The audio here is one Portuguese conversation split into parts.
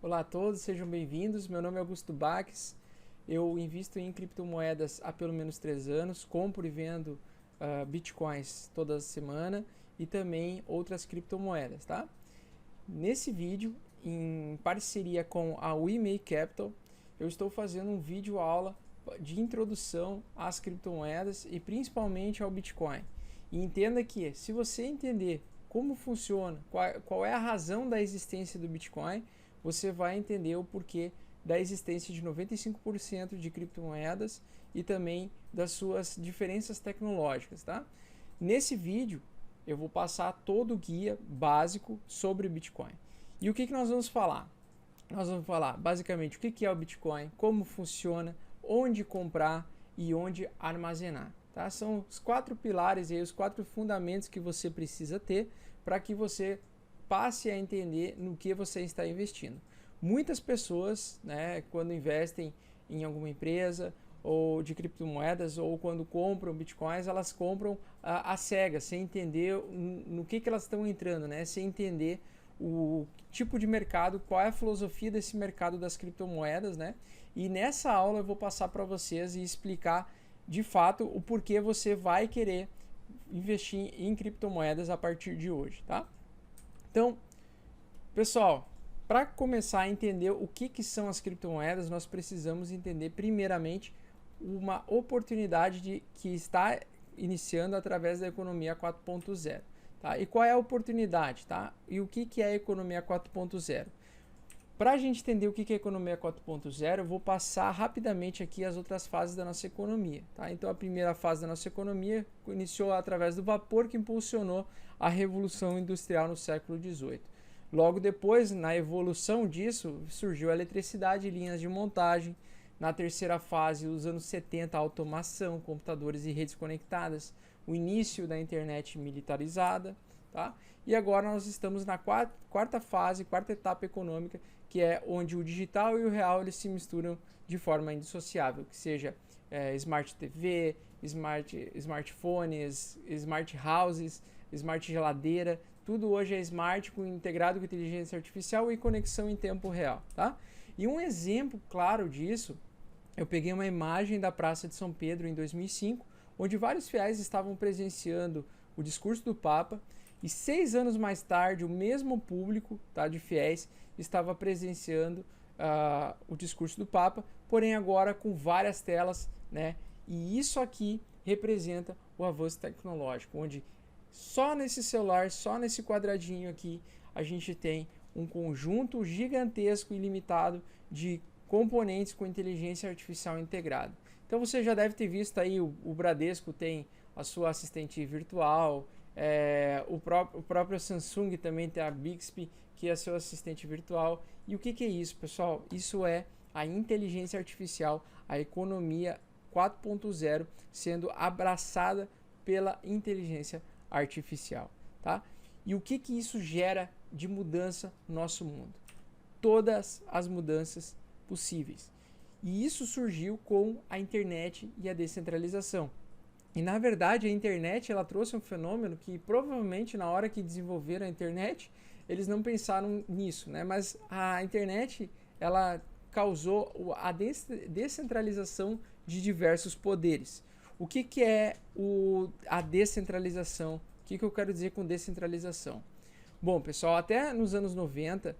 Olá a todos, sejam bem-vindos. Meu nome é Augusto Baques. Eu invisto em criptomoedas há pelo menos 3 anos, compro e vendo bitcoins toda semana e também outras criptomoedas, tá? Nesse vídeo, em parceria com a WeMake Capital, eu estou fazendo um vídeo aula de introdução às criptomoedas e principalmente ao Bitcoin. E entenda que se você entender como funciona, qual é a razão da existência do Bitcoin, você vai entender o porquê da existência de 95% de criptomoedas e também das suas diferenças tecnológicas, tá? Nesse vídeo eu vou passar todo o guia básico sobre o Bitcoin. E o que nós vamos falar? Nós vamos falar basicamente o que é o Bitcoin, como funciona, onde comprar e onde armazenar. Tá? São os 4 pilares e os 4 fundamentos que você precisa ter para que você passe a entender no que você está investindo. Muitas pessoas, né, quando investem em alguma empresa ou de criptomoedas ou quando compram bitcoins, elas compram a cegas, sem entender no que elas estão entrando, né, sem entender o tipo de mercado, qual é a filosofia desse mercado das criptomoedas, né? E nessa aula eu vou passar para vocês e explicar de fato o porquê você vai querer investir em criptomoedas a partir de hoje, tá? Então, pessoal, para começar a entender o que são as criptomoedas, nós precisamos entender primeiramente uma oportunidade que está iniciando através da economia 4.0. Tá? E qual é a oportunidade? Tá? E o que é a economia 4.0? Para a gente entender o que é a economia 4.0, eu vou passar rapidamente aqui as outras fases da nossa economia. Tá? Então, a primeira fase da nossa economia iniciou através do vapor, que impulsionou a Revolução Industrial no século XVIII. Logo depois, na evolução disso, surgiu a eletricidade, linhas de montagem. Na terceira fase, os anos 70, a automação, computadores e redes conectadas, o início da internet militarizada. Tá? E agora nós estamos na quarta fase, quarta etapa econômica, que é onde o digital e o real eles se misturam de forma indissociável, que seja Smart TV, smartphones, smart houses, smart geladeira, tudo hoje é smart, integrado com inteligência artificial e conexão em tempo real. Tá? E um exemplo claro disso, eu peguei uma imagem da Praça de São Pedro em 2005, onde vários fiéis estavam presenciando o discurso do Papa, e 6 anos mais tarde, o mesmo público, tá, de fiéis estava presenciando o discurso do Papa, porém agora com várias telas, né? E isso aqui representa o avanço tecnológico, onde só nesse celular, só nesse quadradinho aqui, a gente tem um conjunto gigantesco e ilimitado de componentes com inteligência artificial integrada. Então você já deve ter visto aí, o Bradesco tem a sua assistente virtual, o próprio Samsung também tem a Bixby, que é seu assistente virtual. E o que é isso, pessoal? Isso é a inteligência artificial, a economia 4.0 sendo abraçada pela inteligência artificial, tá? E o que isso gera de mudança no nosso mundo? Todas as mudanças possíveis. E isso surgiu com a internet e a descentralização. E na verdade a internet ela trouxe um fenômeno que provavelmente na hora que desenvolveram a internet eles não pensaram nisso, né? Mas a internet ela causou a descentralização de diversos poderes. O que é a descentralização? O que eu quero dizer com descentralização? Bom, pessoal, até nos anos 90,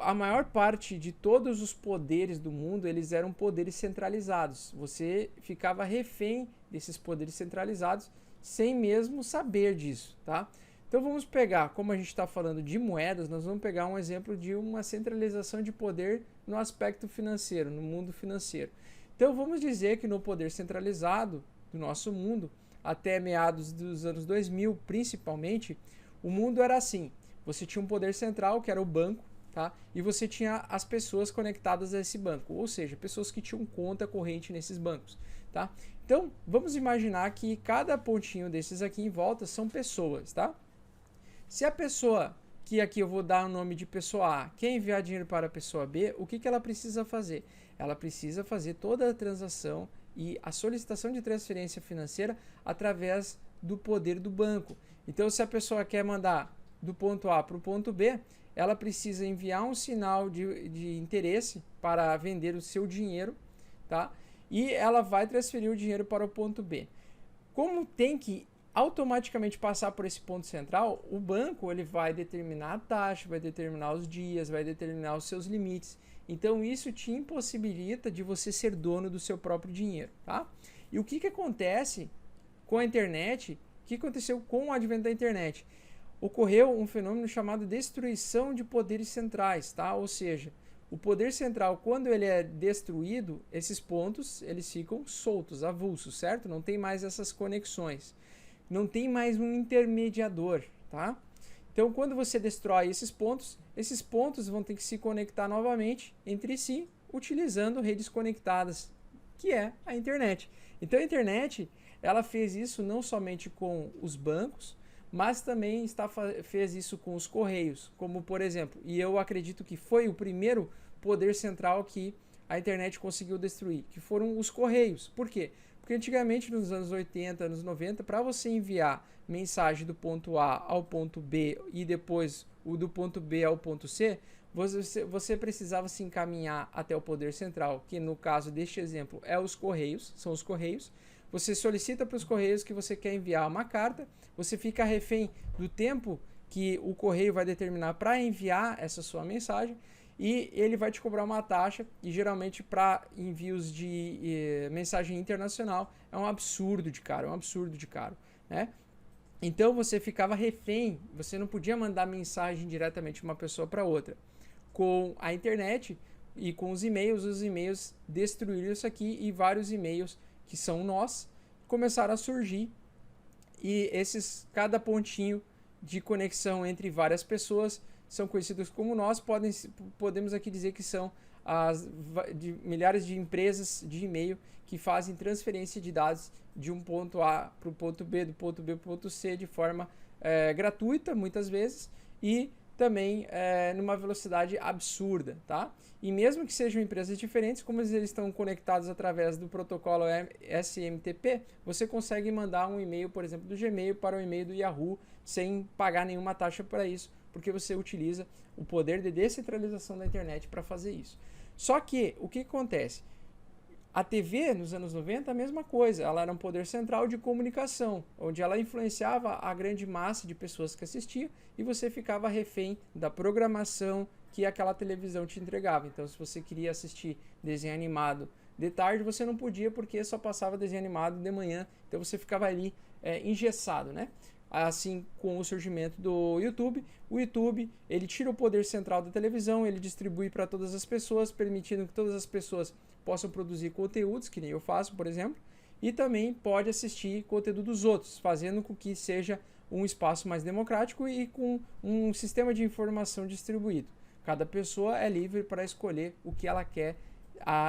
a maior parte de todos os poderes do mundo eles eram poderes centralizados. Você ficava refém desses poderes centralizados sem mesmo saber disso, tá? Então vamos pegar, como a gente está falando de moedas, nós vamos pegar um exemplo de uma centralização de poder no aspecto financeiro, no mundo financeiro. Então vamos dizer que no poder centralizado do nosso mundo, até meados dos anos 2000 principalmente, o mundo era assim. Você tinha um poder central, que era o banco, tá? E você tinha as pessoas conectadas a esse banco, ou seja, pessoas que tinham conta corrente nesses bancos, tá? Então, vamos imaginar que cada pontinho desses aqui em volta são pessoas, tá? Se a pessoa, que aqui eu vou dar o nome de pessoa A, quer enviar dinheiro para a pessoa B, o que ela precisa fazer? Ela precisa fazer toda a transação e a solicitação de transferência financeira através do poder do banco. Então, se a pessoa quer mandar do ponto A para o ponto B, ela precisa enviar um sinal de interesse para vender o seu dinheiro, tá? E ela vai transferir o dinheiro para o ponto B. Como tem que automaticamente passar por esse ponto central, o banco ele vai determinar a taxa, vai determinar os dias, vai determinar os seus limites. Então isso te impossibilita de você ser dono do seu próprio dinheiro, tá? E o que acontece com a internet? O que aconteceu com o advento da internet? Ocorreu um fenômeno chamado destruição de poderes centrais, tá? Ou seja, o poder central, quando ele é destruído, esses pontos eles ficam soltos, avulsos, certo? Não tem mais essas conexões. Não tem mais um intermediador, tá? Então, quando você destrói esses pontos vão ter que se conectar novamente entre si, utilizando redes conectadas, que é a internet. Então, a internet, ela fez isso não somente com os bancos, mas também fez isso com os correios, como por exemplo, e eu acredito que foi o primeiro poder central que a internet conseguiu destruir, que foram os correios. Por quê? Porque antigamente, nos anos 80, anos 90, para você enviar mensagem do ponto A ao ponto B e depois o do ponto B ao ponto C, você precisava se encaminhar até o poder central, que no caso deste exemplo é os correios, são os correios. Você solicita para os correios que você quer enviar uma carta, você fica refém do tempo que o correio vai determinar para enviar essa sua mensagem, e ele vai te cobrar uma taxa, e geralmente para envios de mensagem internacional é um absurdo de caro, né? Então você ficava refém, você não podia mandar mensagem diretamente de uma pessoa para outra. Com a internet e com os e-mails destruíram isso aqui, e vários e-mails que são nós começaram a surgir, e cada pontinho de conexão entre várias pessoas são conhecidos como nós. Podemos aqui dizer que são milhares de empresas de e-mail que fazem transferência de dados de um ponto A para o ponto B, do ponto B para o ponto C, de forma gratuita, muitas vezes, e também numa velocidade absurda, tá? E mesmo que sejam empresas diferentes, como eles estão conectados através do protocolo SMTP, você consegue mandar um e-mail, por exemplo, do Gmail para o e-mail do Yahoo sem pagar nenhuma taxa para isso, porque você utiliza o poder de descentralização da internet para fazer isso. Só que, o que acontece? A TV, nos anos 90, a mesma coisa. Ela era um poder central de comunicação, onde ela influenciava a grande massa de pessoas que assistiam, e você ficava refém da programação que aquela televisão te entregava. Então, se você queria assistir desenho animado de tarde, você não podia, porque só passava desenho animado de manhã. Então, você ficava ali engessado, né? Assim, com o surgimento do YouTube, o YouTube ele tira o poder central da televisão, ele distribui para todas as pessoas, permitindo que todas as pessoas possam produzir conteúdos, que nem eu faço, por exemplo, e também pode assistir conteúdo dos outros, fazendo com que seja um espaço mais democrático e com um sistema de informação distribuído. Cada pessoa é livre para escolher o que ela quer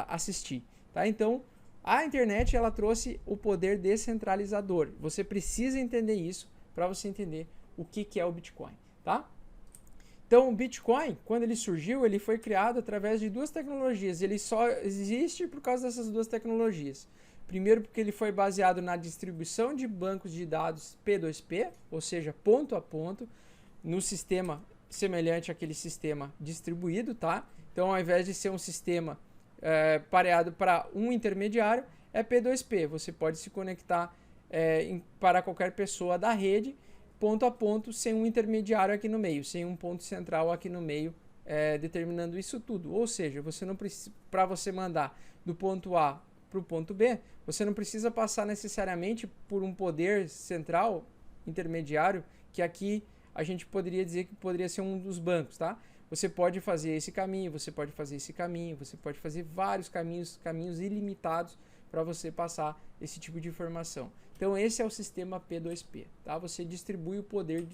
assistir, tá? Então, a internet ela trouxe o poder descentralizador. Você precisa entender isso para você entender o que é o Bitcoin, tá? Então, o Bitcoin, quando ele surgiu, ele foi criado através de duas tecnologias. Ele só existe por causa dessas duas tecnologias. Primeiro, porque ele foi baseado na distribuição de bancos de dados P2P, ou seja, ponto a ponto, no sistema semelhante àquele sistema distribuído, tá? Então, ao invés de ser um sistema pareado para um intermediário, é P2P. Você pode se conectar para qualquer pessoa da rede, ponto a ponto, sem um intermediário aqui no meio, sem um ponto central aqui no meio, determinando isso tudo. Ou seja, você não precisa, para você mandar do ponto A para o ponto B, você não precisa passar necessariamente por um poder central intermediário, que aqui a gente poderia dizer que poderia ser um dos bancos, tá? Você pode fazer esse caminho, você pode fazer esse caminho, você pode fazer vários caminhos ilimitados para você passar esse tipo de informação. Então esse é o sistema P2P, tá? Você distribui o poder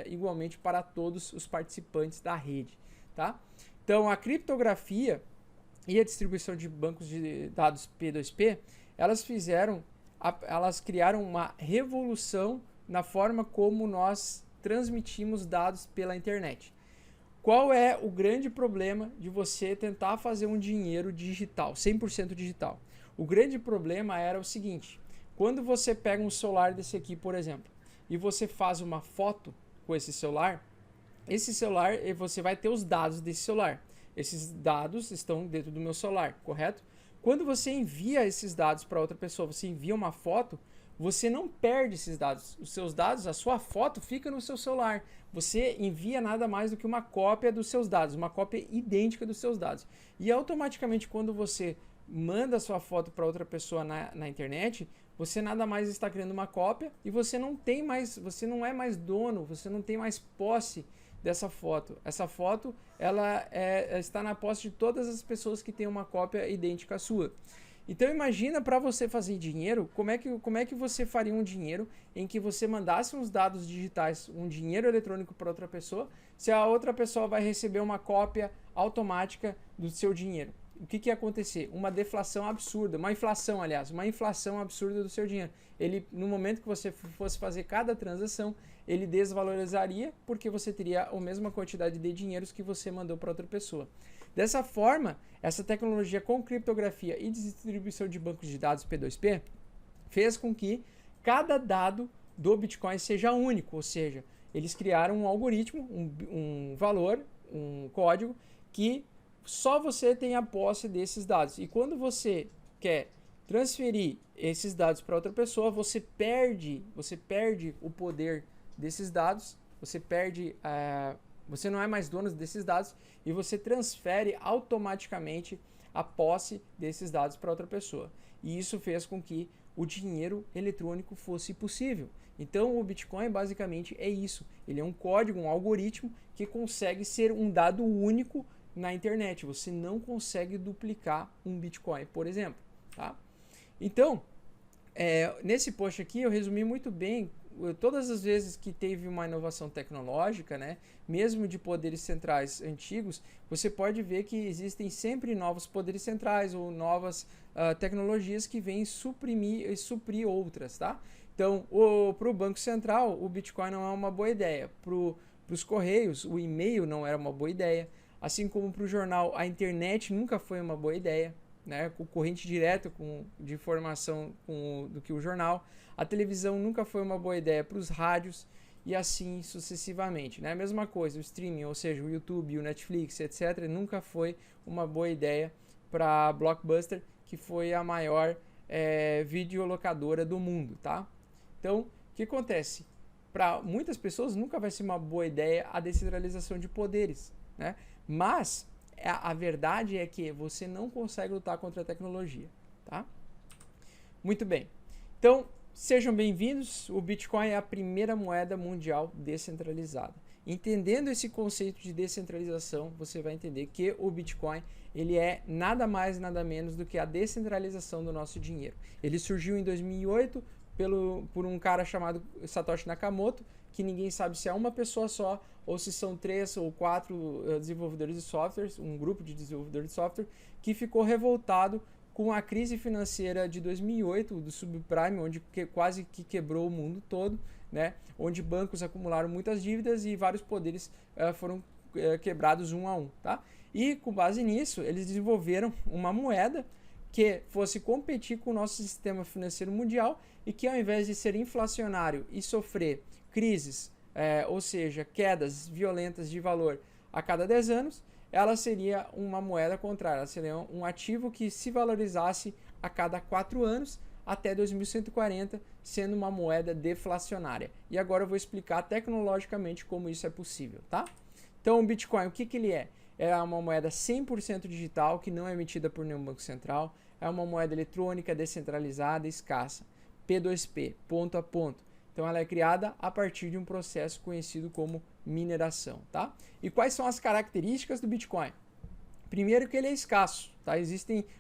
igualmente para todos os participantes da rede, tá? Então a criptografia e a distribuição de bancos de dados P2P, elas criaram uma revolução na forma como nós transmitimos dados pela internet. Qual é o grande problema de você tentar fazer um dinheiro digital, 100% digital? O grande problema era o seguinte: quando você pega um celular desse aqui, por exemplo, e você faz uma foto com esse celular, esse celular, você vai ter os dados desse celular. Esses dados estão dentro do meu celular, correto? Quando você envia esses dados para outra pessoa, você envia uma foto, você não perde esses dados. Os seus dados, a sua foto fica no seu celular. Você envia nada mais do que uma cópia dos seus dados, uma cópia idêntica dos seus dados. E automaticamente, quando você manda a sua foto para outra pessoa na internet, você nada mais está criando uma cópia e você não é mais dono, você não tem mais posse dessa foto. Essa foto ela está na posse de todas as pessoas que têm uma cópia idêntica à sua. Então imagina, para você fazer dinheiro, como é que você faria um dinheiro em que você mandasse uns dados digitais, um dinheiro eletrônico para outra pessoa, se a outra pessoa vai receber uma cópia automática do seu dinheiro. O que ia acontecer? Uma deflação absurda, uma inflação, aliás, uma inflação absurda do seu dinheiro. Ele, no momento que você fosse fazer cada transação, ele desvalorizaria porque você teria a mesma quantidade de dinheiros que você mandou para outra pessoa. Dessa forma, essa tecnologia com criptografia e distribuição de bancos de dados P2P fez com que cada dado do Bitcoin seja único, ou seja, eles criaram um algoritmo, um valor, um código que só você tem a posse desses dados. E quando você quer transferir esses dados para outra pessoa, você perde o poder desses dados, você não é mais dono desses dados e você transfere automaticamente a posse desses dados para outra pessoa. E isso fez com que o dinheiro eletrônico fosse possível. Então o Bitcoin basicamente é isso. Ele é um código, um algoritmo que consegue ser um dado único na internet. Você não consegue duplicar um Bitcoin, por exemplo. Tá? Então, nesse post aqui eu resumi muito bem todas as vezes que teve uma inovação tecnológica, né, mesmo de poderes centrais antigos, você pode ver que existem sempre novos poderes centrais ou novas tecnologias que vêm suprir outras, tá? Então, para o Banco Central, o Bitcoin não é uma boa ideia. Para os Correios, o e-mail não era uma boa ideia. Assim como para o jornal, a internet nunca foi uma boa ideia, né? Com corrente direta de informação do que o jornal. A televisão nunca foi uma boa ideia para os rádios e assim sucessivamente, né? A mesma coisa, o streaming, ou seja, o YouTube, o Netflix, etc., nunca foi uma boa ideia para a Blockbuster, que foi a maior videolocadora do mundo, tá? Então, o que acontece? Para muitas pessoas nunca vai ser uma boa ideia a descentralização de poderes, né? Mas a verdade é que você não consegue lutar contra a tecnologia, tá? Muito bem. Então, sejam bem-vindos. O Bitcoin é a primeira moeda mundial descentralizada. Entendendo esse conceito de descentralização, você vai entender que o Bitcoin ele é nada mais nada menos do que a descentralização do nosso dinheiro. Ele surgiu em 2008 por um cara chamado Satoshi Nakamoto, que ninguém sabe se é uma pessoa só ou se são 3 ou 4 desenvolvedores de softwares, um grupo de desenvolvedores de software, que ficou revoltado com a crise financeira de 2008, do subprime, onde quase que quebrou o mundo todo, né? Onde bancos acumularam muitas dívidas e vários poderes foram quebrados um a um. Tá? E com base nisso, eles desenvolveram uma moeda que fosse competir com o nosso sistema financeiro mundial e que, ao invés de ser inflacionário e sofrer crises, ou seja, quedas violentas de valor a cada 10 anos, ela seria uma moeda contrária, ela seria um ativo que se valorizasse a cada 4 anos até 2140, sendo uma moeda deflacionária. E agora eu vou explicar tecnologicamente como isso é possível, tá? Então o Bitcoin, o que ele é? É uma moeda 100% digital, que não é emitida por nenhum banco central, é uma moeda eletrônica descentralizada e escassa, P2P, ponto a ponto. Então ela é criada a partir de um processo conhecido como mineração, tá? E quais são as características do Bitcoin? Primeiro que ele é escasso, tá?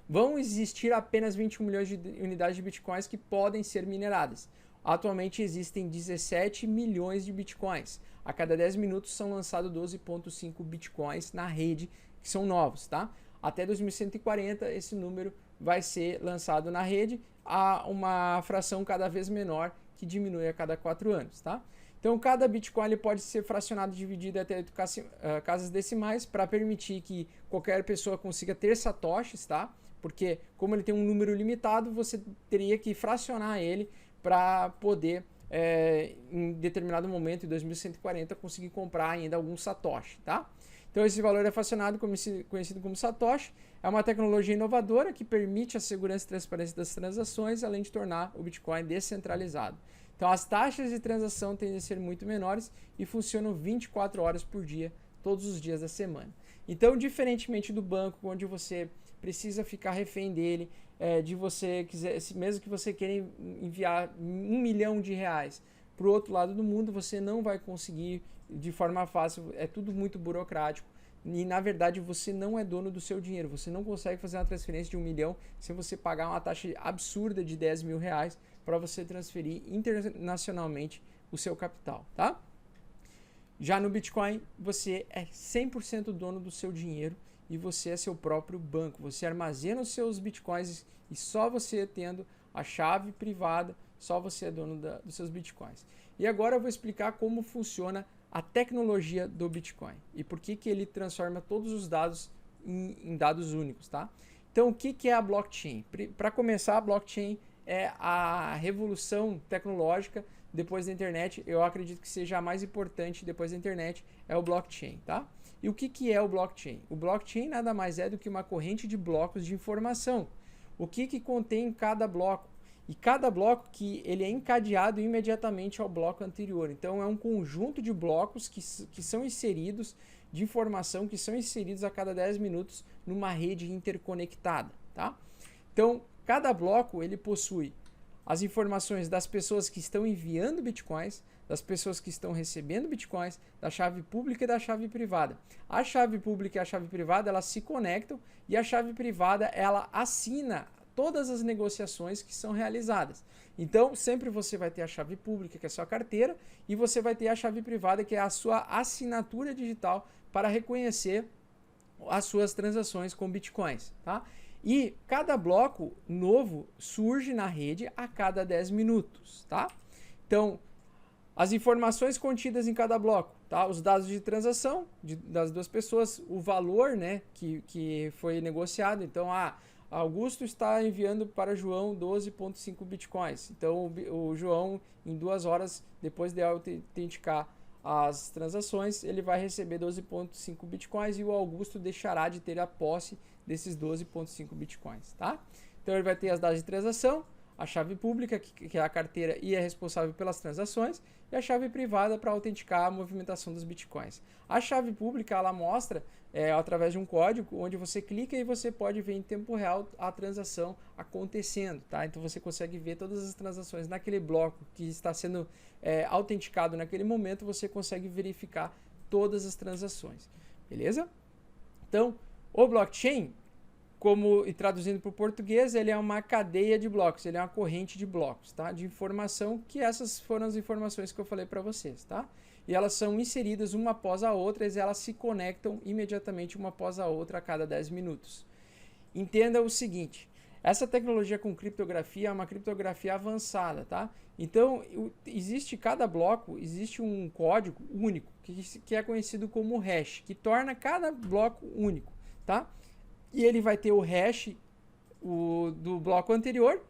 Vão existir apenas 21 milhões de unidades de Bitcoins que podem ser mineradas. Atualmente existem 17 milhões de Bitcoins. A cada 10 minutos são lançados 12,5 Bitcoins na rede, que são novos, tá? Até 2140 esse número vai ser lançado na rede a uma fração cada vez menor, que diminui a cada 4 anos, tá? Então, cada Bitcoin ele pode ser fracionado, dividido até 8 casas decimais para permitir que qualquer pessoa consiga ter satoshis, tá? Porque, como ele tem um número limitado, você teria que fracionar ele para poder em determinado momento, em 2140, conseguir comprar ainda alguns satoshi, tá? Então esse valor é fracionado, conhecido como satoshi, é uma tecnologia inovadora que permite a segurança e transparência das transações, além de tornar o Bitcoin descentralizado. Então as taxas de transação tendem a ser muito menores e funcionam 24 horas por dia, todos os dias da semana. Então, diferentemente do banco, onde você precisa ficar refém dele, de você quiser, mesmo que você queira enviar 1 milhão de reais para o outro lado do mundo, você não vai conseguir de forma fácil, é tudo muito burocrático. E na verdade você não é dono do seu dinheiro, você não consegue fazer uma transferência de 1 milhão sem você pagar uma taxa absurda de 10 mil reais para você transferir internacionalmente o seu capital, tá? Já no Bitcoin, você é 100% dono do seu dinheiro e você é seu próprio banco. Você armazena os seus Bitcoins e só você tendo a chave privada, só você é dono dos seus Bitcoins. E agora eu vou explicar como funciona a tecnologia do Bitcoin e por que ele transforma todos os dados em dados únicos, tá? Então, o que é a blockchain? Para começar, a blockchain é a revolução tecnológica depois da internet. Eu acredito que seja a mais importante depois da internet, é o blockchain, tá? E o que é o blockchain? O blockchain nada mais é do que uma corrente de blocos de informação. O que contém cada bloco? E cada bloco que ele é encadeado imediatamente ao bloco anterior. Então é um conjunto de blocos que são inseridos, de informação, que são inseridos a cada 10 minutos numa rede interconectada, tá? Então, cada bloco ele possui as informações das pessoas que estão enviando bitcoins, das pessoas que estão recebendo bitcoins, da chave pública e da chave privada. A chave pública e a chave privada, elas se conectam e a chave privada, ela assina todas as negociações que são realizadas. Então, sempre você vai ter a chave pública, que é a sua carteira, e você vai ter a chave privada, que é a sua assinatura digital para reconhecer as suas transações com bitcoins, tá? E cada bloco novo surge na rede a cada 10 minutos, tá? Então, as informações contidas em cada bloco, tá? Os dados de transação das duas pessoas, o valor, né, que foi negociado. Então, Augusto está enviando para João 12,5 bitcoins. Então, o João, em 2 horas, depois de autenticar as transações, ele vai receber 12,5 bitcoins e o Augusto deixará de ter a posse desses 12,5 bitcoins, tá? Então, ele vai ter as dados de transação, a chave pública, que é a carteira e é responsável pelas transações, e a chave privada para autenticar a movimentação dos bitcoins. A chave pública, ela mostra através de um código onde você clica e você pode ver em tempo real a transação acontecendo, tá? Então você consegue ver todas as transações naquele bloco que está sendo autenticado naquele momento, você consegue verificar todas as transações, beleza? Então, o blockchain, e traduzindo para o português, ele é uma cadeia de blocos, ele é uma corrente de blocos, tá? De informação, que essas foram as informações que eu falei para vocês, tá? E elas são inseridas uma após a outra e elas se conectam imediatamente uma após a outra a cada 10 minutos. Entenda o seguinte, essa tecnologia com criptografia é uma criptografia avançada, tá? Então, cada bloco, existe um código único, que é conhecido como hash, que torna cada bloco único, tá? E ele vai ter o hash do bloco anterior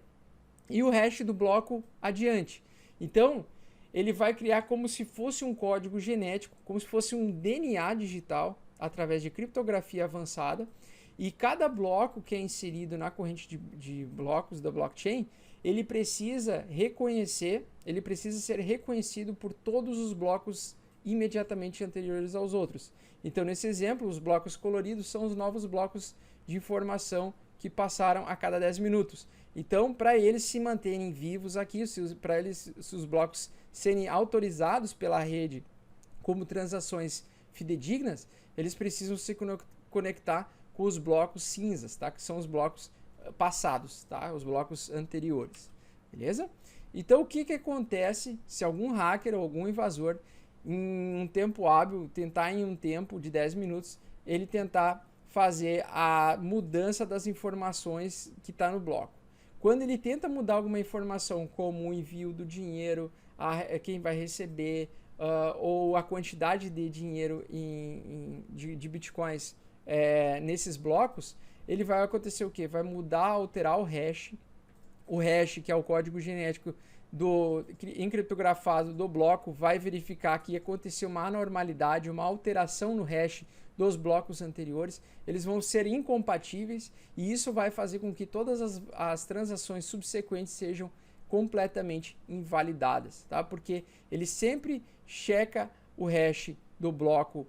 e o hash do bloco adiante. Então, ele vai criar como se fosse um código genético, como se fosse um DNA digital, através de criptografia avançada. E cada bloco que é inserido na corrente de blocos da blockchain, ele precisa ser reconhecido por todos os blocos imediatamente anteriores aos outros. Então, nesse exemplo, os blocos coloridos são os novos blocos de informação que passaram a cada 10 minutos. Então, para eles se manterem vivos aqui, se os blocos serem autorizados pela rede como transações fidedignas, eles precisam se conectar com os blocos cinzas, tá? Que são os blocos passados, tá? Os blocos anteriores, beleza? Então, o que acontece se algum hacker ou algum invasor, em um tempo hábil, tentar em um tempo de 10 minutos, ele tentar fazer a mudança das informações que está no bloco. Quando ele tenta mudar alguma informação, como o envio do dinheiro, quem vai receber, ou a quantidade de dinheiro de bitcoins nesses blocos, ele vai acontecer o quê? Vai mudar, alterar o hash que é o código genético encriptografado do bloco vai verificar que aconteceu uma anormalidade, uma alteração no hash dos blocos anteriores, eles vão ser incompatíveis e isso vai fazer com que todas as transações subsequentes sejam completamente invalidadas, tá? Porque ele sempre checa o hash do bloco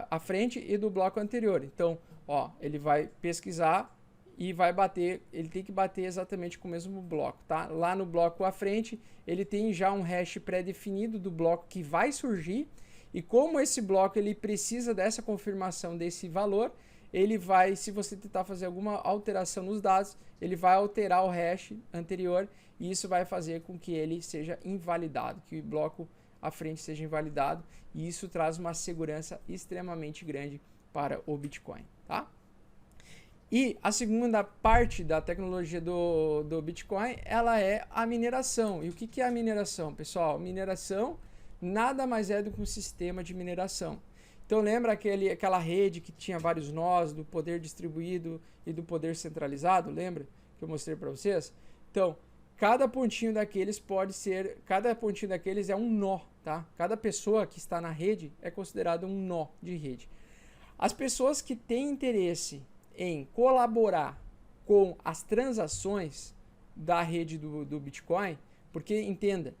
à frente e do bloco anterior. Então, ó, ele vai pesquisar e vai bater, ele tem que bater exatamente com o mesmo bloco, tá? Lá no bloco à frente, ele tem já um hash pré-definido do bloco que vai surgir, e como esse bloco ele precisa dessa confirmação desse valor, ele vai, se você tentar fazer alguma alteração nos dados, ele vai alterar o hash anterior, e isso vai fazer com que ele seja invalidado, que o bloco à frente seja invalidado, e isso traz uma segurança extremamente grande para o Bitcoin, tá? E a segunda parte da tecnologia do Bitcoin, ela é a mineração. E o que é a mineração, pessoal? Mineração nada mais é do que um sistema de mineração. Então lembra aquela rede que tinha vários nós, do poder distribuído e do poder centralizado? Lembra que eu mostrei para vocês? Então, cada pontinho daqueles é um nó, tá? Cada pessoa que está na rede é considerada um nó de rede. As pessoas que têm interesse em colaborar com as transações da rede do Bitcoin, porque entenda,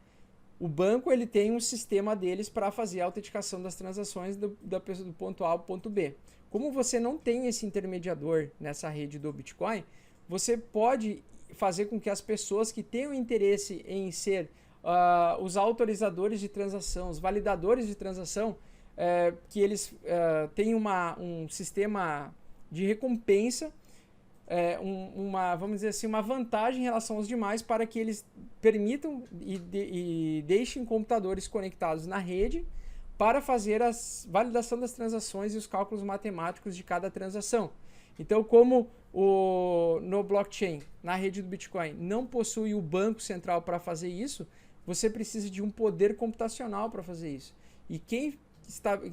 o banco ele tem um sistema deles para fazer a autenticação das transações do ponto A ao ponto B. Como você não tem esse intermediador nessa rede do Bitcoin, você pode fazer com que as pessoas que tenham interesse em ser os autorizadores de transação, os validadores de transação, que eles tenham um sistema de recompensa, vamos dizer assim, uma vantagem em relação aos demais para que eles permitam e deixem computadores conectados na rede para fazer a validação das transações e os cálculos matemáticos de cada transação. Então, como no blockchain, na rede do Bitcoin, não possui o banco central para fazer isso, você precisa de um poder computacional para fazer isso. E quem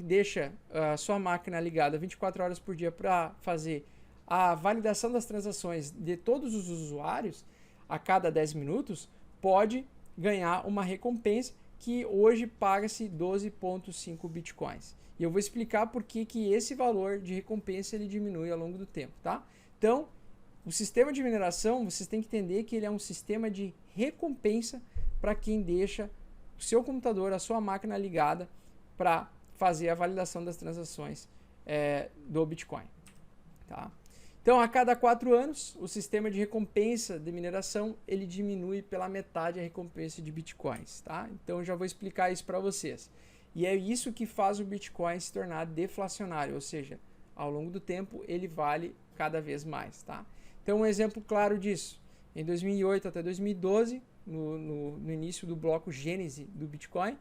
deixa a sua máquina ligada 24 horas por dia para fazer a validação das transações de todos os usuários a cada 10 minutos, pode ganhar uma recompensa que hoje paga-se 12,5 bitcoins. E eu vou explicar por que esse valor de recompensa ele diminui ao longo do tempo, tá? Então, o sistema de mineração, vocês têm que entender que ele é um sistema de recompensa para quem deixa o seu computador, a sua máquina ligada para fazer a validação das transações do Bitcoin, tá? Então, a cada 4 anos, o sistema de recompensa de mineração, ele diminui pela metade a recompensa de Bitcoins, tá? Então, eu já vou explicar isso para vocês. E é isso que faz o Bitcoin se tornar deflacionário, ou seja, ao longo do tempo, ele vale cada vez mais, tá? Então, um exemplo claro disso, em 2008 até 2012, no início do bloco Gênese do Bitcoin,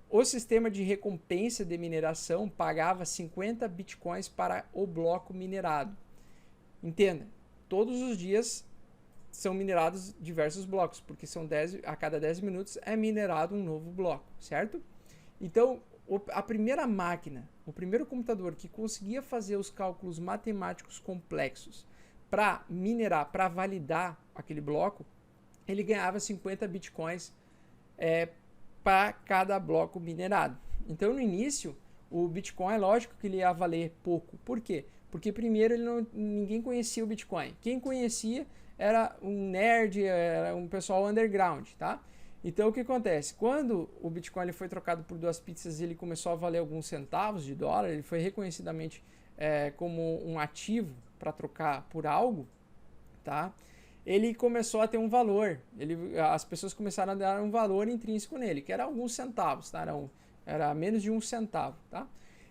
o sistema de recompensa de mineração pagava 50 bitcoins para o bloco minerado. Entenda, todos os dias são minerados diversos blocos, porque a cada 10 minutos é minerado um novo bloco, certo? Então, a primeira máquina, o primeiro computador que conseguia fazer os cálculos matemáticos complexos para minerar, para validar aquele bloco, ele ganhava 50 bitcoins para cada bloco minerado. Então, no início, o Bitcoin, é lógico que ele ia valer pouco. Por quê? Porque primeiro ninguém conhecia o Bitcoin. Quem conhecia era um nerd, era um pessoal underground, tá? Então, o que acontece? Quando o Bitcoin ele foi trocado por 2 pizzas e ele começou a valer alguns centavos de dólar, ele foi reconhecidamente como um ativo para trocar por algo, tá? Ele começou a ter um valor, as pessoas começaram a dar um valor intrínseco nele, que era alguns centavos, tá? Era menos de 1 centavo, tá?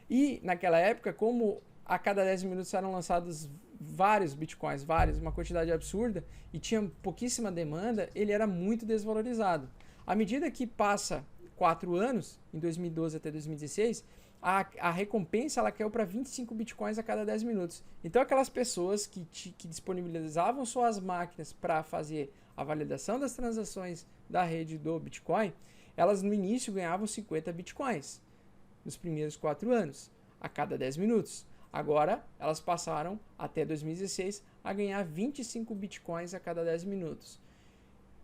E naquela época, como a cada 10 minutos eram lançados vários bitcoins, uma quantidade absurda, e tinha pouquíssima demanda, ele era muito desvalorizado. À medida que passa 4 anos, em 2012 até 2016, a recompensa ela caiu para 25 bitcoins a cada 10 minutos. Então aquelas pessoas que disponibilizavam suas máquinas para fazer a validação das transações da rede do Bitcoin, elas no início ganhavam 50 bitcoins nos primeiros 4 anos, a cada 10 minutos. Agora elas passaram até 2016 a ganhar 25 bitcoins a cada 10 minutos.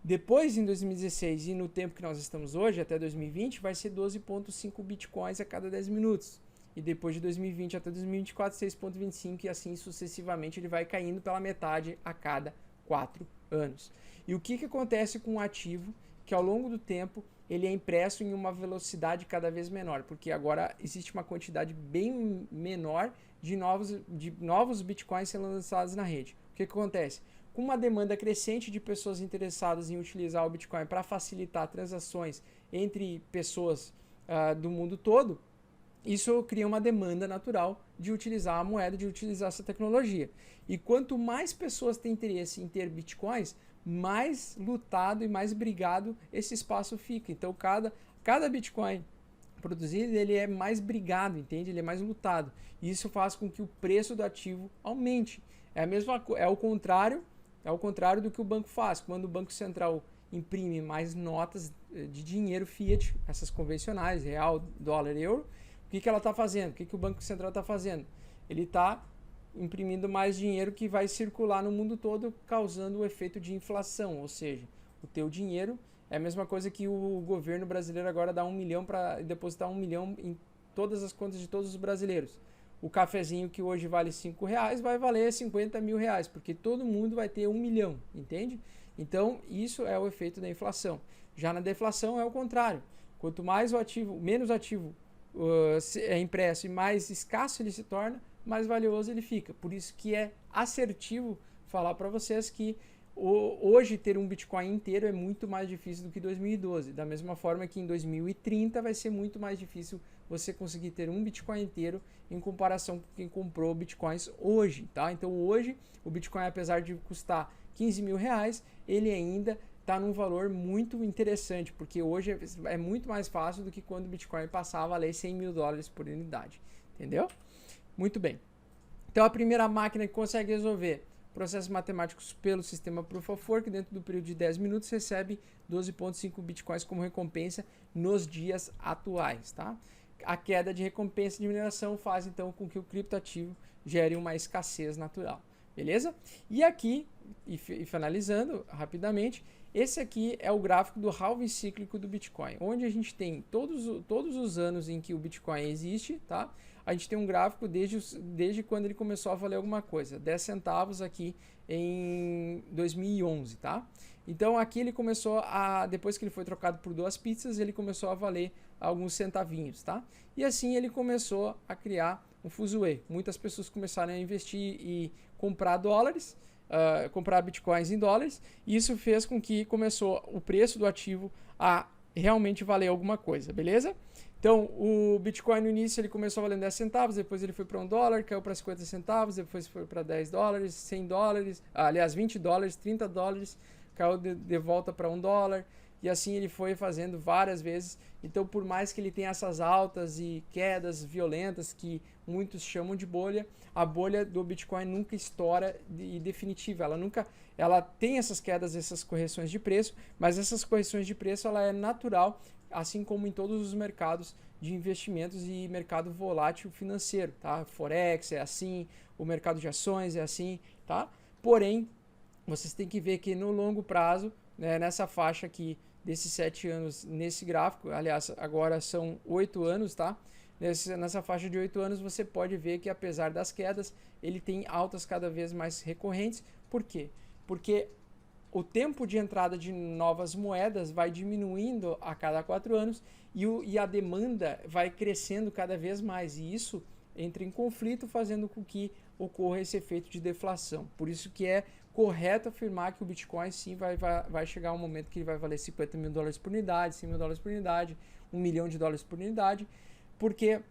Depois, em 2016 e no tempo que nós estamos hoje, até 2020, vai ser 12,5 bitcoins a cada 10 minutos. E depois de 2020 até 2024, 6,25 e assim sucessivamente ele vai caindo pela metade a cada 4 anos. E o que acontece com o ativo? Que ao longo do tempo ele é impresso em uma velocidade cada vez menor, porque agora existe uma quantidade bem menor de novos bitcoins sendo lançados na rede. O que acontece? Com uma demanda crescente de pessoas interessadas em utilizar o Bitcoin para facilitar transações entre pessoas do mundo todo, isso cria uma demanda natural de utilizar a moeda, de utilizar essa tecnologia. E quanto mais pessoas têm interesse em ter Bitcoins, mais lutado e mais brigado esse espaço fica. Então, cada Bitcoin produzido, ele é mais brigado, entende? Ele é mais lutado. E isso faz com que o preço do ativo aumente. É o contrário do que o banco faz. Quando o Banco Central imprime mais notas de dinheiro fiat, essas convencionais, real, dólar, euro, o que ela está fazendo? O que o Banco Central está fazendo? Ele está imprimindo mais dinheiro que vai circular no mundo todo, causando o efeito de inflação. Ou seja, o teu dinheiro é a mesma coisa que o governo brasileiro agora dá 1 milhão para depositar 1 milhão em todas as contas de todos os brasileiros. O cafezinho que hoje vale R$5 vai valer 50 mil reais, porque todo mundo vai ter 1 milhão, entende? Então, isso é o efeito da inflação. Já na deflação é o contrário. Quanto mais menos ativo é impresso e mais escasso ele se torna, mais valioso ele fica. Por isso que é assertivo falar para vocês que hoje ter um Bitcoin inteiro é muito mais difícil do que 2012. Da mesma forma que em 2030 vai ser muito mais difícil você conseguir ter um Bitcoin inteiro em comparação com quem comprou Bitcoins hoje, tá? Então hoje o Bitcoin, apesar de custar 15 mil reais, ele ainda está num valor muito interessante, porque hoje é muito mais fácil do que quando o Bitcoin passava a valer 100 mil dólares por unidade, entendeu? Muito bem. Então a primeira máquina que consegue resolver processos matemáticos pelo sistema Proof of Work, dentro do período de 10 minutos, recebe 12,5 bitcoins como recompensa nos dias atuais, tá? A queda de recompensa de mineração faz então com que o criptoativo gere uma escassez natural, beleza? E aqui, e finalizando rapidamente, esse aqui é o gráfico do halving cíclico do Bitcoin, onde a gente tem todos os anos em que o Bitcoin existe, tá? A gente tem um gráfico desde quando ele começou a valer alguma coisa, 10 centavos aqui em 2011, tá? Então aqui ele começou depois que ele foi trocado por 2 pizzas, ele começou a valer alguns centavinhos, tá? E assim ele começou a criar um fuzuê. Muitas pessoas começaram a investir e comprar dólares, comprar bitcoins em dólares, e isso fez com que começou o preço do ativo a realmente valer alguma coisa, beleza? Então, o Bitcoin no início ele começou valendo 10 centavos, depois ele foi para $1, caiu para 50 centavos, depois foi para $10, 100 dólares, aliás, 20 dólares, 30 dólares, caiu de volta para $1, e assim ele foi fazendo várias vezes. Então, por mais que ele tenha essas altas e quedas violentas que muitos chamam de bolha, a bolha do Bitcoin nunca estoura e definitiva. Ela tem essas quedas, essas correções de preço, mas essas correções de preço ela é natural, assim como em todos os mercados de investimentos e mercado volátil financeiro, tá? Forex é assim, o mercado de ações é assim, tá? Porém, vocês têm que ver que no longo prazo, né, nessa faixa aqui desses 7 anos, nesse gráfico, aliás, agora são 8 anos, tá? Nessa faixa de 8 anos, você pode ver que apesar das quedas, ele tem altas cada vez mais recorrentes. Por quê? Porque o tempo de entrada de novas moedas vai diminuindo a cada 4 anos e a demanda vai crescendo cada vez mais. E isso entra em conflito, fazendo com que ocorra esse efeito de deflação. Por isso que é correto afirmar que o Bitcoin sim vai chegar um momento que ele vai valer 50 mil dólares por unidade, 100 mil dólares por unidade, 1 milhão de dólares por unidade, porque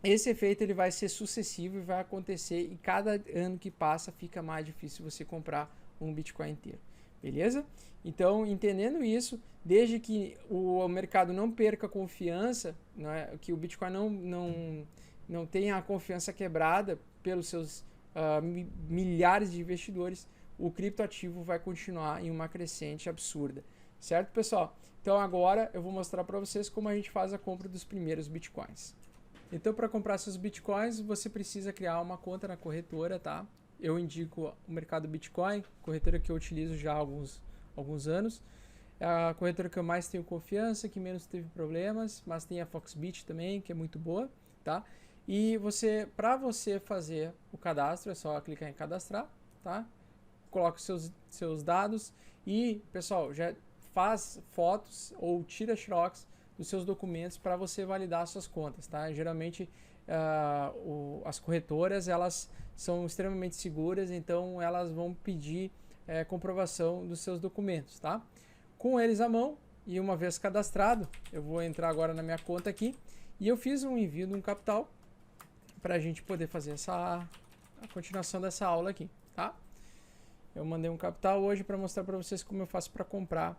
esse efeito ele vai ser sucessivo e vai acontecer, e cada ano que passa fica mais difícil você comprar um Bitcoin inteiro. Beleza? Então, entendendo isso, desde que o mercado não perca confiança, né, que o Bitcoin não tenha a confiança quebrada pelos seus milhares de investidores, o criptoativo vai continuar em uma crescente absurda. Certo, pessoal? Então, agora eu vou mostrar para vocês como a gente faz a compra dos primeiros Bitcoins. Então, para comprar seus Bitcoins, você precisa criar uma conta na corretora, tá? Eu indico o mercado Bitcoin, corretora que eu utilizo já há alguns anos. é a corretora que eu mais tenho confiança, que menos teve problemas, mas tem a Foxbit também, que é muito boa, tá? E para você fazer o cadastro, é só clicar em cadastrar, tá? Coloca os seus dados e, pessoal, já faz fotos ou tira xerox dos seus documentos para você validar suas contas, tá? Geralmente as corretoras, elas são extremamente seguras, então elas vão pedir comprovação dos seus documentos, tá? Com eles à mão e uma vez cadastrado, eu vou entrar agora na minha conta aqui e eu fiz um envio de um capital para a gente poder fazer a continuação dessa aula aqui, tá? Eu mandei um capital hoje para mostrar para vocês como eu faço para comprar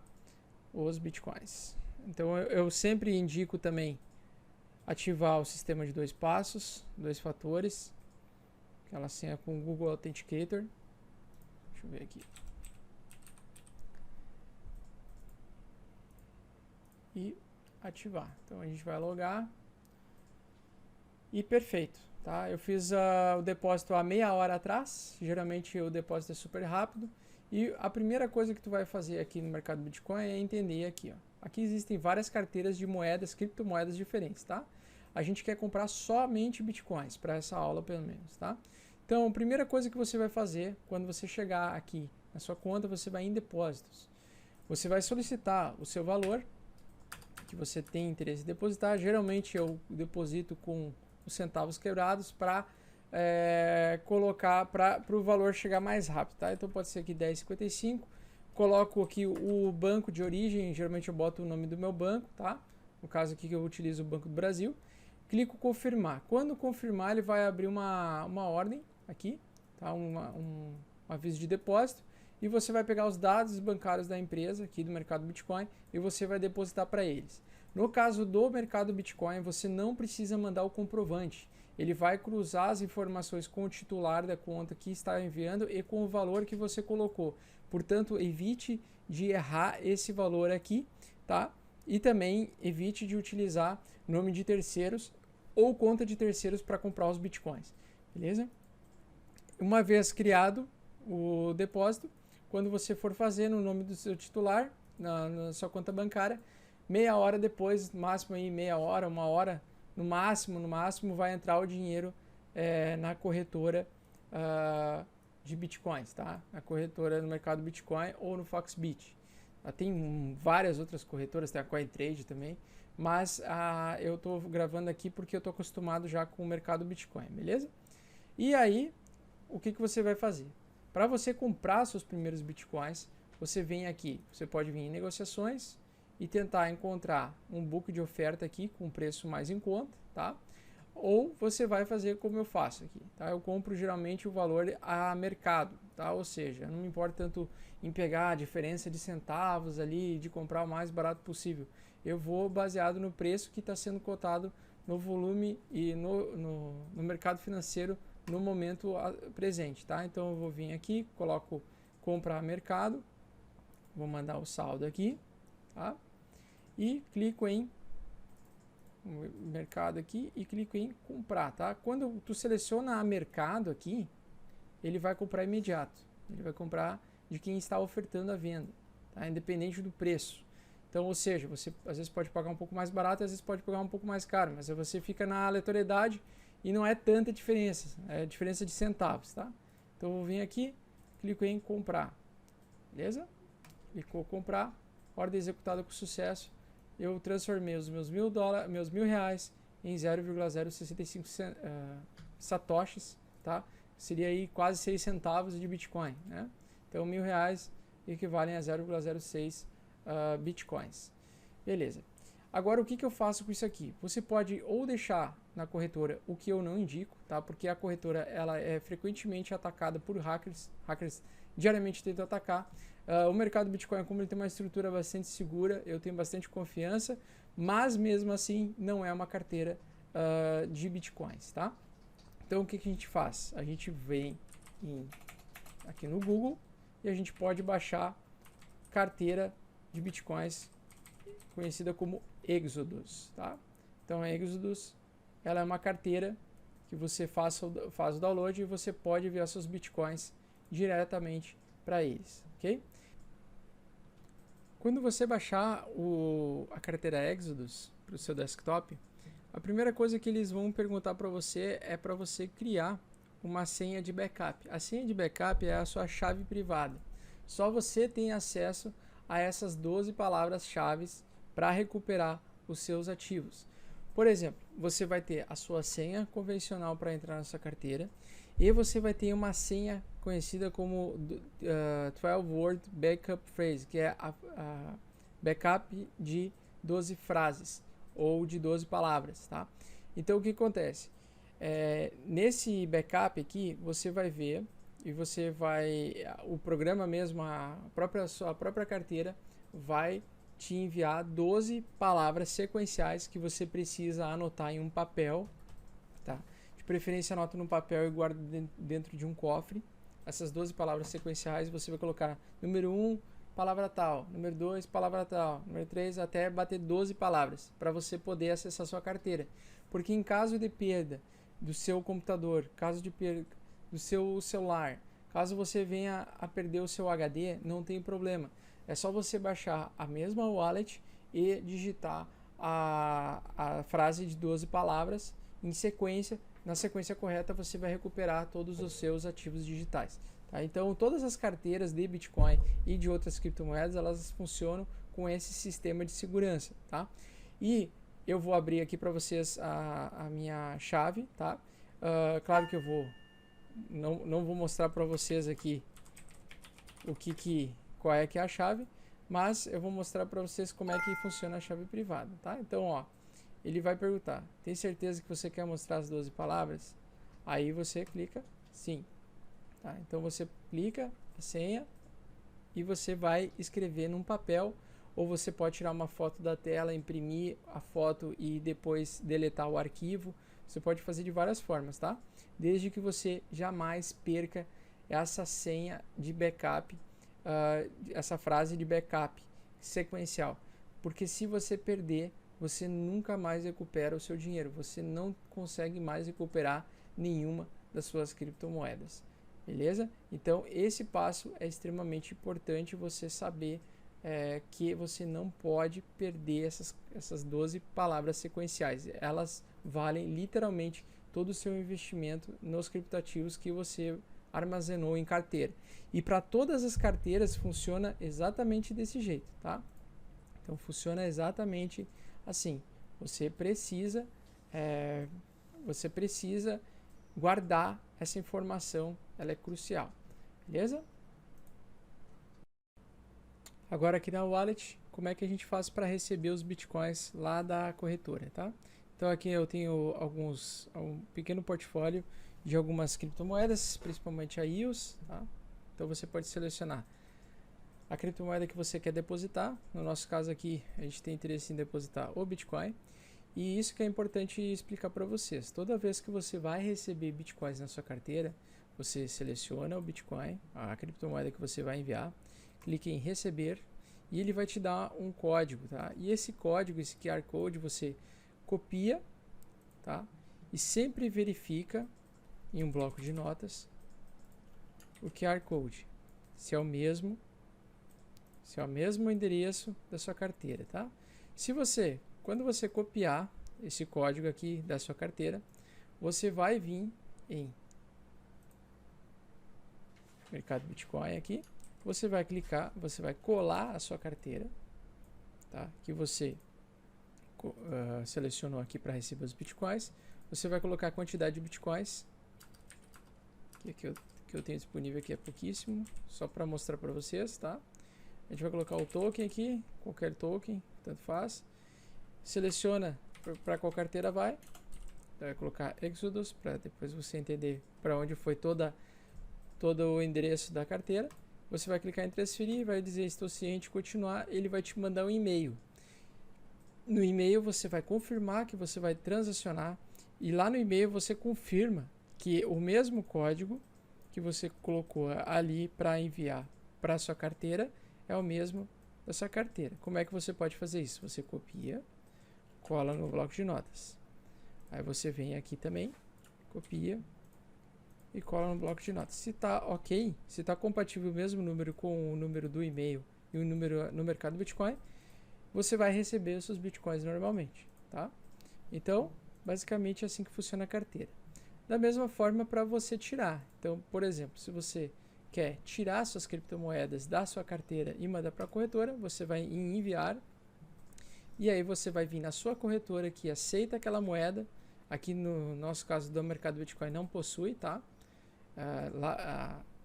os bitcoins. Então eu sempre indico também ativar o sistema de 2 passos, 2 fatores, aquela senha com o Google Authenticator. Deixa eu ver aqui. E ativar. Então a gente vai logar. E perfeito, tá? Eu fiz o depósito há meia hora atrás. Geralmente o depósito é super rápido. E a primeira coisa que tu vai fazer aqui no mercado Bitcoin é entender aqui, ó. Aqui existem várias carteiras de moedas, criptomoedas diferentes, tá? A gente quer comprar somente Bitcoins, para essa aula pelo menos, tá? Então, a primeira coisa que você vai fazer, quando você chegar aqui na sua conta, você vai em depósitos. Você vai solicitar o seu valor que você tem interesse em depositar. Geralmente eu deposito com os centavos quebrados para colocar para o valor chegar mais rápido, tá? Então pode ser aqui 10,55. Coloco aqui o banco de origem, geralmente eu boto o nome do meu banco, tá? No caso aqui que eu utilizo o Banco do Brasil. Clico confirmar. Quando confirmar, ele vai abrir uma ordem aqui, tá? Um aviso de depósito. E você vai pegar os dados bancários da empresa aqui do mercado Bitcoin e você vai depositar para eles. No caso do mercado Bitcoin, você não precisa mandar o comprovante. Ele vai cruzar as informações com o titular da conta que está enviando e com o valor que você colocou. Portanto, evite de errar esse valor aqui, tá? E também evite de utilizar nome de terceiros ou conta de terceiros para comprar os Bitcoins, beleza? Uma vez criado o depósito, quando você for fazer no nome do seu titular, na sua conta bancária, meia hora depois, máximo aí meia hora, uma hora, no máximo vai entrar o dinheiro na corretora de Bitcoins, tá? Na corretora no mercado Bitcoin ou no Foxbit. Tem várias outras corretoras, tem a CoinTrade também, mas eu estou gravando aqui porque eu estou acostumado já com o mercado Bitcoin, beleza? E aí, o que você vai fazer? Para você comprar seus primeiros Bitcoins, você vem aqui, você pode vir em negociações e tentar encontrar um book de oferta aqui com preço mais em conta, tá? Ou você vai fazer como eu faço aqui, tá? Eu compro geralmente o valor a mercado, tá? Ou seja, não me importa tanto em pegar a diferença de centavos ali, de comprar o mais barato possível. Eu vou baseado no preço que está sendo cotado no volume e no mercado financeiro no momento presente, tá? Então eu vou vir aqui, coloco comprar mercado, vou mandar o saldo aqui, tá? E clico em mercado aqui e clico em comprar, tá? Quando tu seleciona a mercado aqui, ele vai comprar imediato. Ele vai comprar de quem está ofertando a venda, tá? Independente do preço. Então, ou seja, você às vezes pode pagar um pouco mais barato, às vezes pode pagar um pouco mais caro, mas você fica na aleatoriedade e não é tanta diferença, é diferença de centavos, tá? Então eu vou vir aqui, clico em comprar, beleza? Clicou comprar, ordem executada com sucesso. Eu transformei os meus $1.000 em 0,065 satoshis, tá? Seria aí quase 6 centavos de Bitcoin, né? Então R$1.000 equivalem a 0,06 Bitcoins. Beleza. Agora o que eu faço com isso aqui? Você pode ou deixar na corretora, o que eu não indico, tá? Porque a corretora ela é frequentemente atacada por hackers diariamente tentam atacar. O mercado Bitcoin, como ele tem uma estrutura bastante segura, eu tenho bastante confiança, mas mesmo assim não é uma carteira de Bitcoins, tá? Então o que a gente faz? A gente vem aqui no Google e a gente pode baixar carteira de Bitcoins conhecida como Exodus, tá? Então a Exodus, ela é uma carteira que você faz o download e você pode enviar seus Bitcoins diretamente para eles, ok? Quando você baixar a carteira Exodus para o seu desktop, a primeira coisa que eles vão perguntar para você é para você criar uma senha de backup. A senha de backup é a sua chave privada. Só você tem acesso a essas 12 palavras-chave para recuperar os seus ativos. Por exemplo, você vai ter a sua senha convencional para entrar na sua carteira e você vai ter uma senha conhecida como 12-word backup phrase, que é a backup de 12 frases ou de 12 palavras, tá? Então, o que acontece? Nesse backup aqui, você vai ver e você vai... O programa mesmo, a sua própria carteira, vai te enviar 12 palavras sequenciais que você precisa anotar em um papel, tá? De preferência, anota no papel e guarda dentro de um cofre. Essas 12 palavras sequenciais você vai colocar número 1, palavra tal, número 2, palavra tal, número 3, até bater 12 palavras, para você poder acessar sua carteira. Porque em caso de perda do seu computador, caso de perda do seu celular, caso você venha a perder o seu HD, não tem problema. É só você baixar a mesma wallet e digitar a frase de 12 palavras em sequência. Na sequência correta você vai recuperar todos os seus ativos digitais. Tá? Então todas as carteiras de Bitcoin e de outras criptomoedas, elas funcionam com esse sistema de segurança. Tá? E eu vou abrir aqui para vocês a minha chave. Tá? Claro que eu não vou mostrar para vocês aqui qual é que é a chave, mas eu vou mostrar para vocês como é que funciona a chave privada, tá? Então, ó, ele vai perguntar: tem certeza que você quer mostrar as 12 palavras? Aí você clica sim, tá? Então você clica a senha e você vai escrever num papel, ou você pode tirar uma foto da tela, imprimir a foto e depois deletar o arquivo. Você pode fazer de várias formas, tá? Desde que você jamais perca essa senha de backup, essa frase de backup sequencial, porque se você perder, você nunca mais recupera o seu dinheiro, você não consegue mais recuperar nenhuma das suas criptomoedas, beleza? Então esse passo é extremamente importante, você saber que você não pode perder essas 12 palavras sequenciais, elas valem literalmente todo o seu investimento nos criptoativos que você armazenou em carteira. E para todas as carteiras funciona exatamente desse jeito, tá? Então funciona exatamente assim. Você precisa guardar essa informação, ela é crucial, beleza? Agora aqui na wallet, como é que a gente faz para receber os bitcoins lá da corretora, tá? Então aqui eu tenho um pequeno portfólio de algumas criptomoedas, principalmente a EOS, tá? Então você pode selecionar a criptomoeda que você quer depositar. No nosso caso aqui, a gente tem interesse em depositar o Bitcoin. E isso que é importante explicar para vocês. Toda vez que você vai receber Bitcoins na sua carteira, você seleciona o Bitcoin, a criptomoeda que você vai enviar, clique em receber e ele vai te dar um código, tá? E esse código, esse QR Code, você copia, tá? E sempre verifica em um bloco de notas o QR Code, se é o mesmo endereço da sua carteira, tá? Quando você copiar esse código aqui da sua carteira, você vai vir em Mercado Bitcoin aqui, você vai clicar, você vai colar a sua carteira, tá? Que você selecionou aqui para receber os bitcoins. Você vai colocar a quantidade de bitcoins que eu tenho disponível aqui, é pouquíssimo, só para mostrar para vocês, tá? A gente vai colocar o token aqui, qualquer token, tanto faz. Seleciona para qual carteira vai colocar Exodus, para depois você entender para onde foi todo o endereço da carteira. Você vai clicar em transferir, vai dizer estou ciente, continuar, ele vai te mandar um e-mail. No e-mail você vai confirmar que você vai transacionar e lá no e-mail você confirma que o mesmo código que você colocou ali para enviar para a sua carteira é o mesmo da sua carteira. Como é que você pode fazer isso? Você copia, cola no bloco de notas. Aí você vem aqui também, copia e cola no bloco de notas. Se está ok, se está compatível o mesmo número com o número do e-mail e um número no mercado Bitcoin, você vai receber os seus Bitcoins normalmente, tá? Então, basicamente é assim que funciona a carteira. Da mesma forma para você tirar. Então, por exemplo, se você quer tirar suas criptomoedas da sua carteira e mandar para a corretora, você vai em enviar, e aí você vai vir na sua corretora que aceita aquela moeda. Aqui no nosso caso do mercado Bitcoin não possui, tá?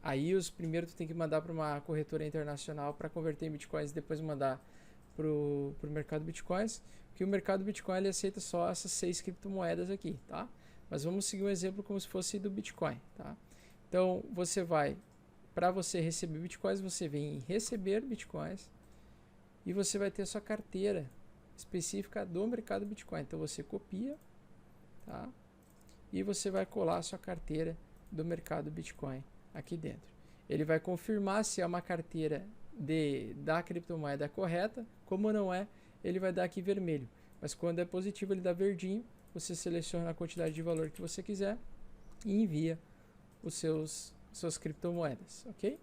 Aí os primeiros tu tem que mandar para uma corretora internacional para converter em Bitcoins e depois mandar para o mercado Bitcoins, que o mercado Bitcoin ele aceita só essas 6 criptomoedas aqui, tá? Mas vamos seguir um exemplo como se fosse do Bitcoin, tá? Então você vai, para você receber Bitcoins, você vem em receber Bitcoins e você vai ter a sua carteira específica do mercado Bitcoin. Então você copia, tá? E você vai colar a sua carteira do mercado Bitcoin aqui dentro. Ele vai confirmar se é uma carteira da criptomoeda correta. Como não é, ele vai dar aqui vermelho. Mas quando é positivo, ele dá verdinho. Você seleciona a quantidade de valor que você quiser e envia os suas criptomoedas, ok?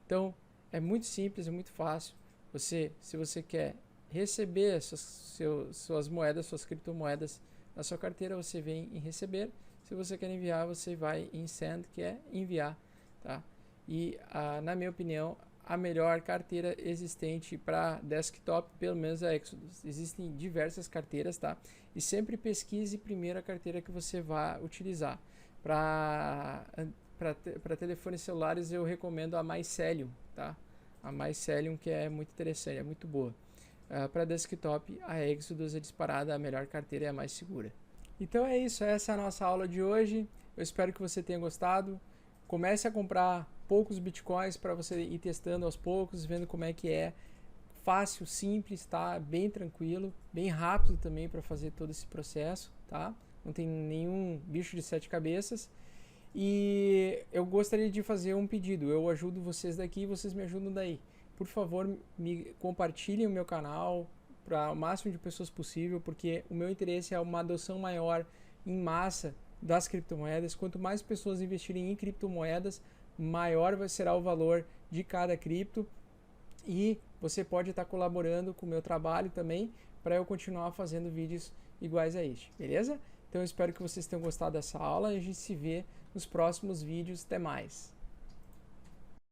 Então, é muito simples, é muito fácil. Se você quer receber suas moedas, suas criptomoedas na sua carteira, você vem em receber. Se você quer enviar, você vai em send, que é enviar, tá? E, na minha opinião, a melhor carteira existente para desktop, pelo menos é a Exodus. Existem diversas carteiras, tá? E sempre pesquise primeiro a carteira que você vai utilizar. Para telefones celulares, eu recomendo a Mycelium, tá? A Mycelium, que é muito interessante, é muito boa. Para desktop, a Exodus é disparada a melhor carteira e a mais segura. Então é isso, essa é a nossa aula de hoje. Eu espero que você tenha gostado. Comece a comprar poucos bitcoins para você ir testando aos poucos, vendo como é que é. Fácil, simples, tá? Bem tranquilo, bem rápido também para fazer todo esse processo, tá? Não tem nenhum bicho de 7 cabeças. E eu gostaria de fazer um pedido. Eu ajudo vocês daqui e vocês me ajudam daí. Por favor, compartilhem o meu canal para o máximo de pessoas possível, porque o meu interesse é uma adoção maior em massa das criptomoedas. Quanto mais pessoas investirem em criptomoedas, maior será o valor de cada cripto, e você pode estar colaborando com o meu trabalho também para eu continuar fazendo vídeos iguais a este, beleza? Então eu espero que vocês tenham gostado dessa aula e a gente se vê nos próximos vídeos. Até mais!